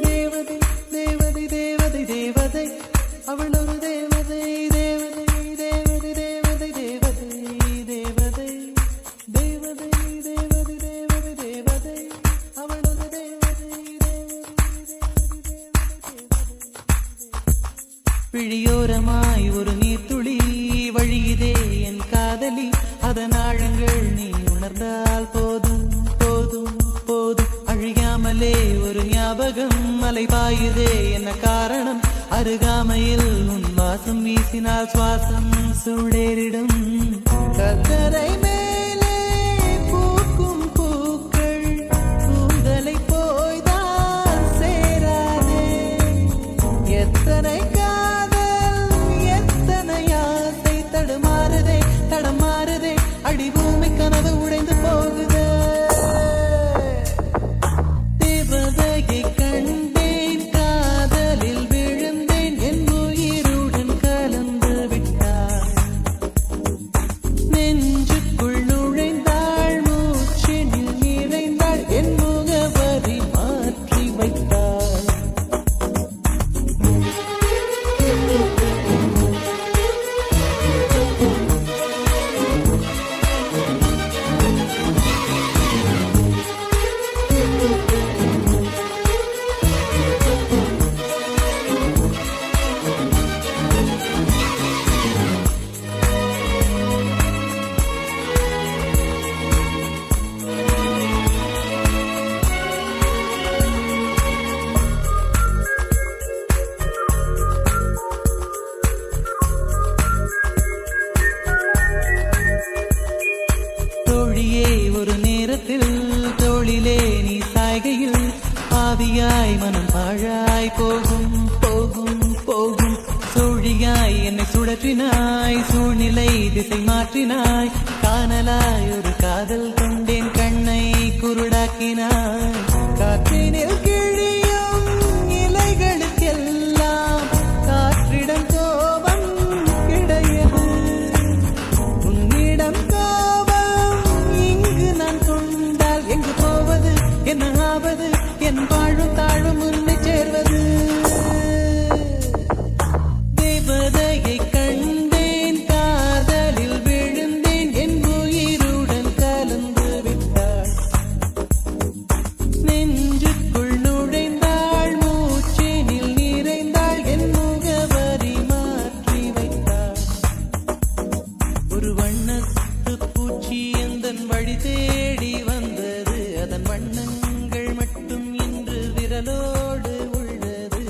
தேவதை தேவதை தேவதை தேவதை, அவள் ஒரு தேவதை. தேவதை தேவதை தேவதை தேவதை தேவதை தேவதை தேவதை தேவதை தேவதை, அவள் ஒரு தேவதை. பிழியோரமாய் ஒரு நீர்த்துளி வழியுதே என் காதலி, அதன் ஆழங்கள் நீ உணர்ந்தால் போதும் போதும் போதும். அழியாமலே ஒரு ஞாபகம் மலை பாயுதே, என்ன காரணம்? அருகாமையில் உன் வாசம் வீசினால் சுவாசம் சூடேறிடும். கத்தரை மேலே பூக்கும் பூக்கள் கூந்தலை போய்தான் சேராதே. எத்தனை காதல் எத்தனை ஆசை தடுமாறுதே தடமாறுதே, அடி பூமி கனவு உடைந்து போகுதே. தேவதையை கண்டேன், காதலில் விழுந்தேன், என் உயிருடன் கலந்து விட்டாள். பற்றினாய் சூழ்நிலை திசை மாற்றினாய் காணலாய் ஒரு காதல் கொண்டேன் கண்ணை குருடாக்கினாய் காற்றினில் கிழியும் இலைகளுக்கெல்லாம் காற்றிடம் கோபம் கிடையாது உன்னிடம் கோபம் இங்கு நான் கொண்டால் எங்கு போவது என்ன ஆவது என் வாழும் தாழும் உன்னை சேர்வது தேவதையை கண்டேன் காதலில் விழுந்தேன் என் உயிருடன் கலந்து விட்டாள் நெஞ்சுக்குள் நுழைந்தாள் மூச்சினில் நிறைந்தாள் என் முகவரி மாற்றி வைத்தாள் ஒரு வண்ணத்து பூச்சி எந்தன் வழி தேடி வந்தது அதன் வண்ணங்கள் மட்டும் இன்று விரலோடு உள்ளது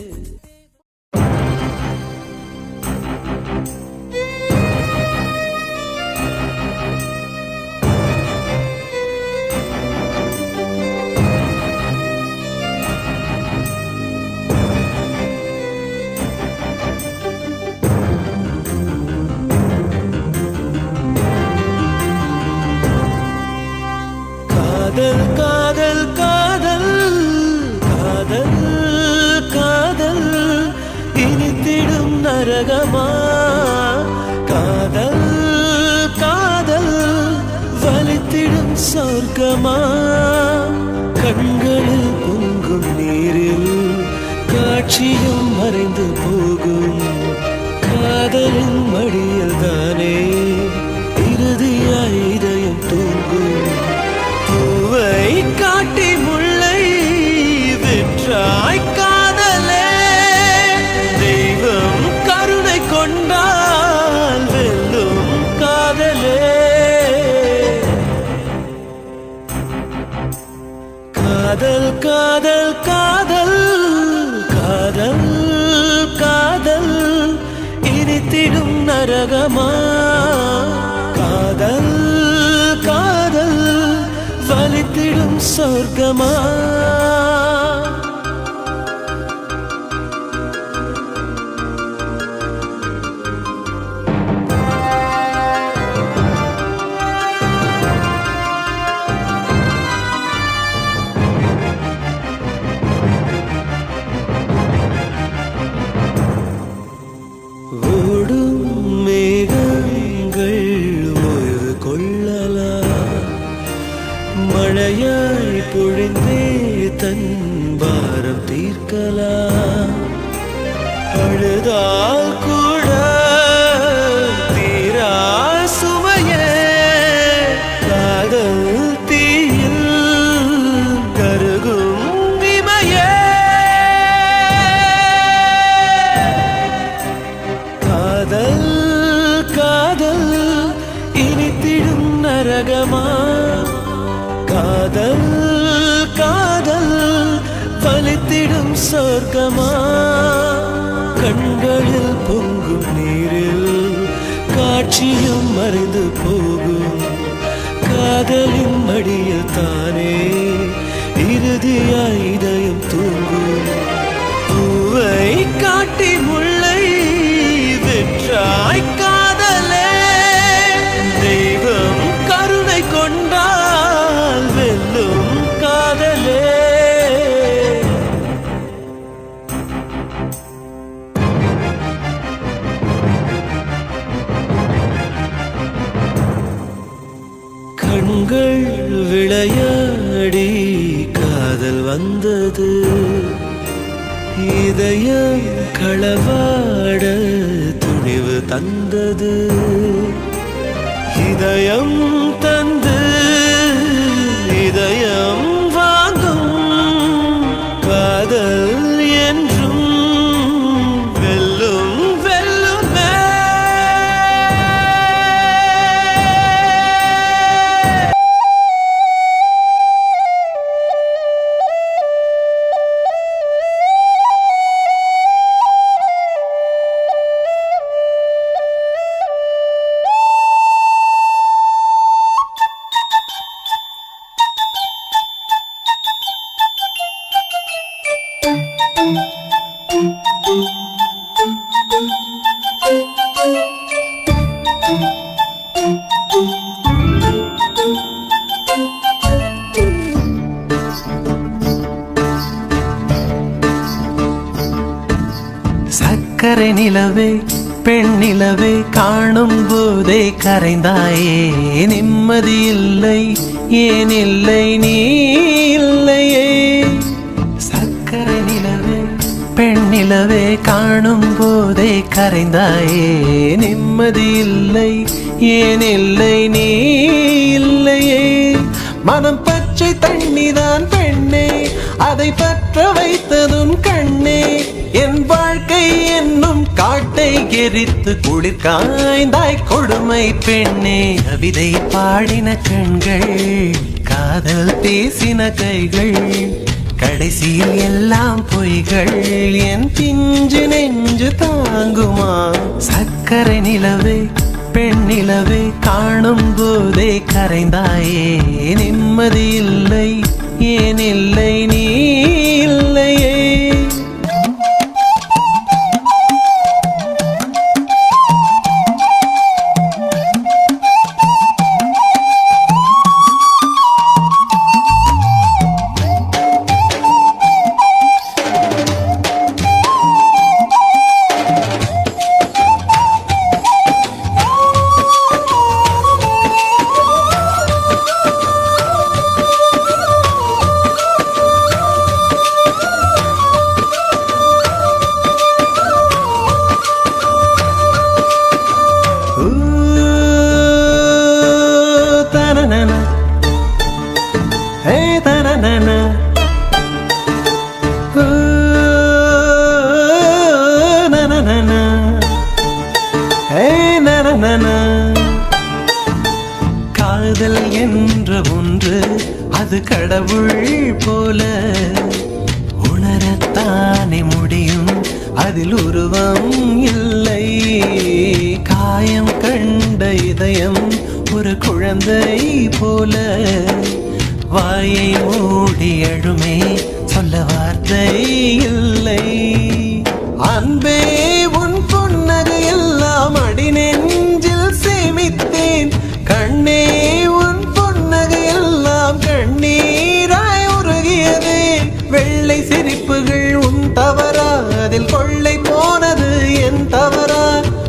காதல் காதல் காதல் காதல் காதல் இனித்திடும் நரகமா காதல் காதல் வலித்திடும் சொர்க்கமா கண்களில் பொங்கும் நீரில் காட்சியும் மறைந்து போகும் காதலின் மடியில் தானே இறுதியாய் இதயம் தூங்கும் பூவை காட்டி முல்லை விற்றாய் காதலே தெய்வம் கருணை கொண்டால் வெல்லும் காதலே காதல் காதல் காதல் காதல் காதல் இனித்திடும் நரகமா காதல் காதல் வலித்திடும் சொர்க்கமா ஓடும் மேகங்கள் ஓய்வு கொள்ளலாம் மழையாய் பொழிந்தே தன் பாரம் தீர்க்கலாம் அழுதால் கூட தீரா சுமையே காதல் தீயில் கருகும் இமையே காதல் காதல் இனித்திடும் நரகமா காதல் காதல் வலித்திடும் சொர்க்கமா கண்களில் பொங்கும் நீரில் காட்சியும் மறைந்து போகும் காதலின் மடியில் தானே இறுதியாய் இதயம் தூங்கும் பூவை காட்டி முல்லை விற்றாய் காதலே தெய்வம் கருணை கொண்டால் வெல்லும் காதலே கண்கள் விளையாடி காதல் வந்தது இதயம் களவாட துணிவு தந்தது இதயம் தந்து இதயம் வாங்கும் காதல் என்றும் வெல்லும் வெல்லுமே நிலவே பெண் நிலவே காணும் போதே கரைந்தாயே நிம்மதி இல்லை ஏன் இல்லை நீ இல்லையே சக்கரை நிலவே பெண் நிலவே காணும் போதே கரைந்தாயே நிம்மதி இல்லை ஏன் இல்லை நீ இல்லையே மனம் பச்சை தண்ணிதான் பெண்ணே அதை பற்ற வைத்ததும் கண்ணே என் வாழ்க்கை என்னும் காட்டை எரித்து குளிர் காய்ந்தாய் கொடுமை பெண்ணே கவிதை பாடின கண்கள் காதல் பேசின கைகள் கடைசியில் எல்லாம் பொய்கள் என் பிஞ்சு நெஞ்சு தாங்குமா சக்கரை நிலவே பெண் நிலவே காணும் போதே கரைந்தாயே நிம்மதி இல்லை ஏன் இல்லை நீ இல்லையே காதல் என்ற ஒன்று அது கடவுள் போல உணரத்தானே முடியும் அதில் உருவம் இல்லை காயம் கண்ட இதயம் ஒரு குழந்தை போல வாயை மூடி அழுமே சொல்ல வார்த்தை இல்லை அன்பே உன் புன்னகை எல்லாம் அடி நெஞ்சில் சேமித்தேன் கண்ணே உன் புன்னகை எல்லாம் கண்ணீராய் உருகியதே வெள்ளை சிரிப்புகள் உன் தவறா அதில் கொள்ளை போனது என் தவறா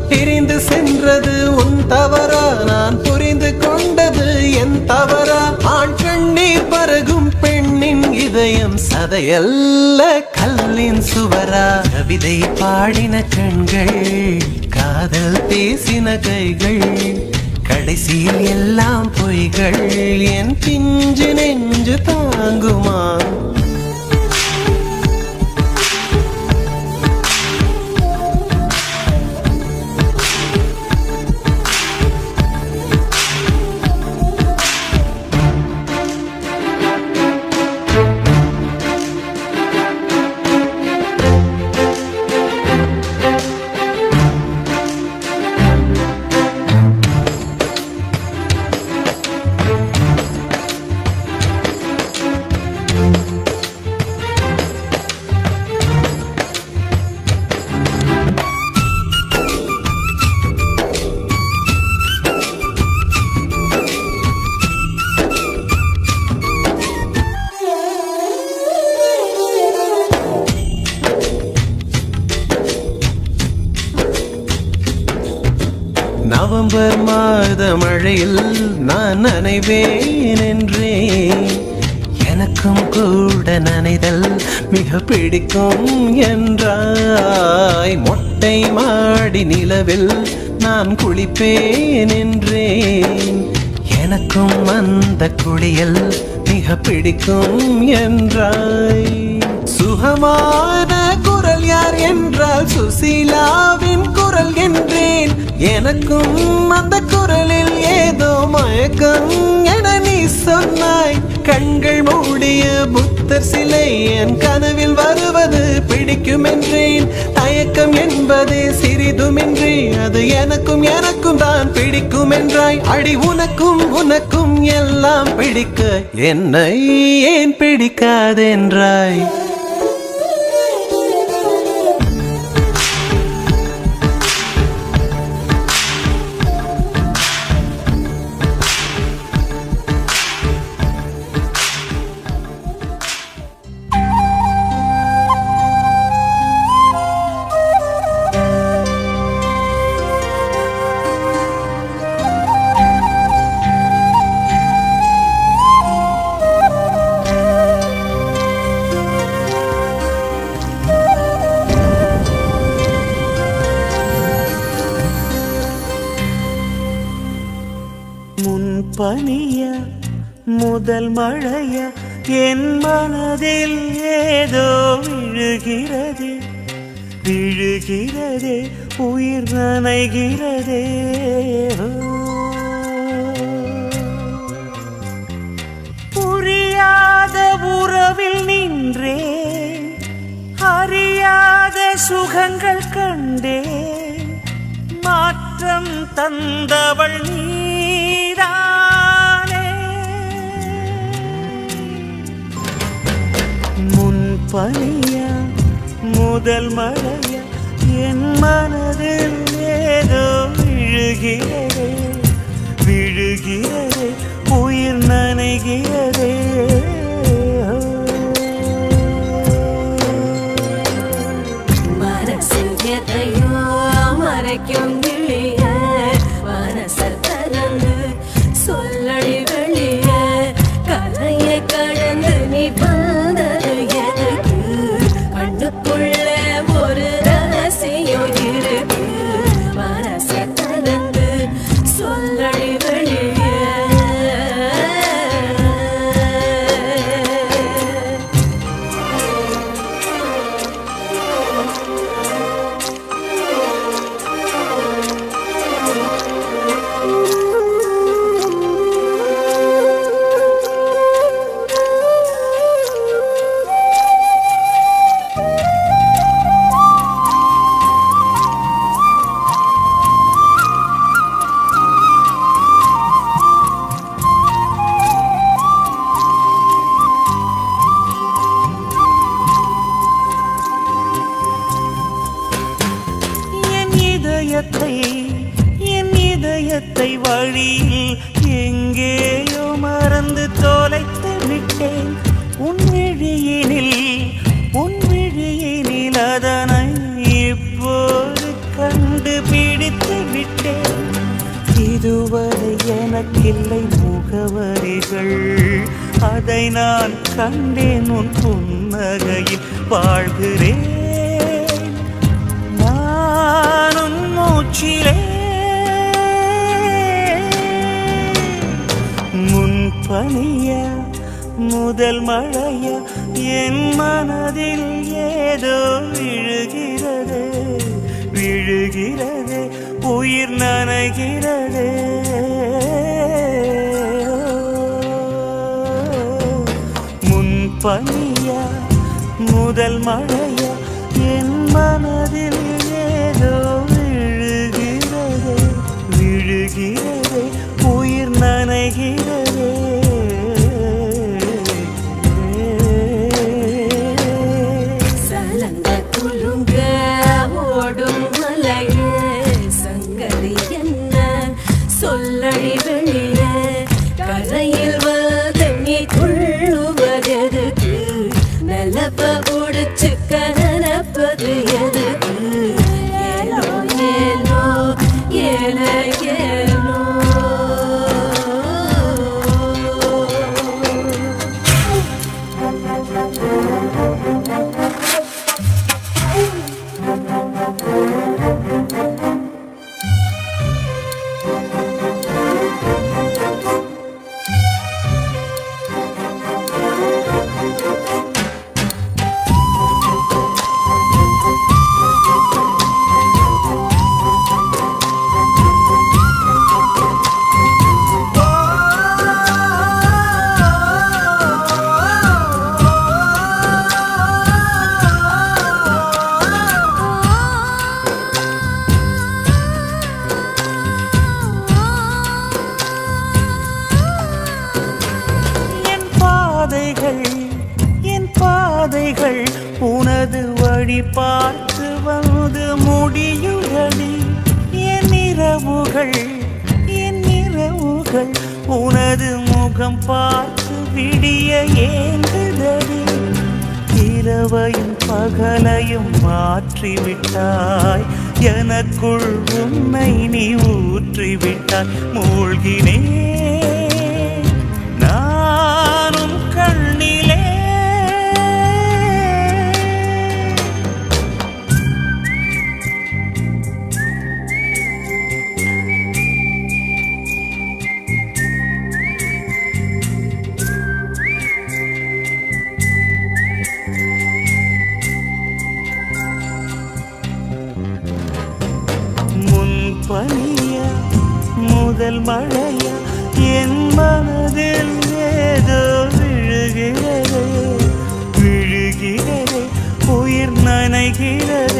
பிரிந்து சென்றது உன் தவறா நான் புரிந்து கொண்டது என் தவறா ஆண் கண்ணீர் பருகும் பெண்ணின் இதயம் சதையல்ல கல்லின் சுவரா கவிதை பாடின கண்கள் காதல் பேசின கைகள் கடைசியில் எல்லாம் பொய்கள் என் பிஞ்சு நெஞ்சு தாங்குமா நவம்பர் மாத மழையில் நான் நனைவேன் என்றே எனக்கும் கூட நனைதல் மிக பிடிக்கும் என்றாய் மொட்டை மாடி நிலவில் நான் குளிப்பேன் என்றேன் எனக்கும் அந்த குளியல் மிக பிடிக்கும் என்றாய் சுகமான குரல் யார் என்றால் சுசீலாவின் குரல் என்றேன் எனக்கும் அந்த குரலில் ஏதோ மயக்கம் என நீ சொன்னாய் கண்கள் மூடிய புத்தர் சிலை என் கனவில் வருவது பிடிக்கும் என்றேன் தயக்கம் என்பதே சிறிதுமின்றி அது எனக்கும் எனக்கும் தான் பிடிக்கும் என்றாய் அடி உனக்கும் உனக்கும் எல்லாம் பிடிக்க என்னை ஏன் பிடிக்காதென்றாய் பனியா முதல் மழையா என் மனதில் ஏதோ விழுகிறதே விழுகிறதே உயிர் நனைகிறதே புரியாத உறவில் நின்றே அறியாத சுகங்கள் கண்டே மாற்றம் தந்தவள் நீதானே முன்பனியா முதல் மழையா என் மனதில் ஏதோ விழுகிறதே விழுகிறதே உயிர் நனைகிறதே எதையோ மறைக்கும் கிளிய மனசல் தரந்து சொல்லடி வெளிய கலையை கடந்து நீ வந்தது எதுக்கு கண்ணுக்குள்ள ஒரு ரகசியம் இருக்கு மனசல் தரந்து சொல்லடி வெளிய என் இதயத்தை வழியில் எங்கேயோ மறந்து தொலைத்து விட்டேன் உன் விழியினில் அதனை இப்போது கண்டுபிடித்து விட்டேன் இதுவரை எனக்கில்லை முகவரிகள் அதை நான் கண்டேன் உன் புன்னகையில் வாழ்கிறேன் நானும் மூச்சிலே முன்பனியா முதல் மழையா என் மனதில் ஏதோ விழுகிறது விழுகிறது உயிர் நனைகிறது முன்பனியா முதல் மழையா என் மனதில் ஏதோ விழுகிறது விழுகிறது உயிர் நனைகிறது சலங்க குலுங்க ஓடும் மலையே சங்கதி என்ன சொல்லடி வெளிய கரையில் வந்து நீ துள்ளுவதெதுக்கு நிலப்ப உடிச்சு கனப்பது எதுக்கு ஏலோ ஏலோ ஏல ஏலோ என் பாதைகள் உனது வழி பார்த்து வந்து முடியுதடி என் இரவுகள் உனது முகம் பார்த்து விடிய ஏங்குதடி இரவையும் பகலையும் மாற்றிவிட்டாய் எனக்குள் உன்னை நீ ஊற்றிவிட்டாய் மூழ்கினேன் நானும் கண்ணிலே மழையா என் மனதில் ஏதோ விழுகிறதே விழுகிறதே உயிர் நனைகிறது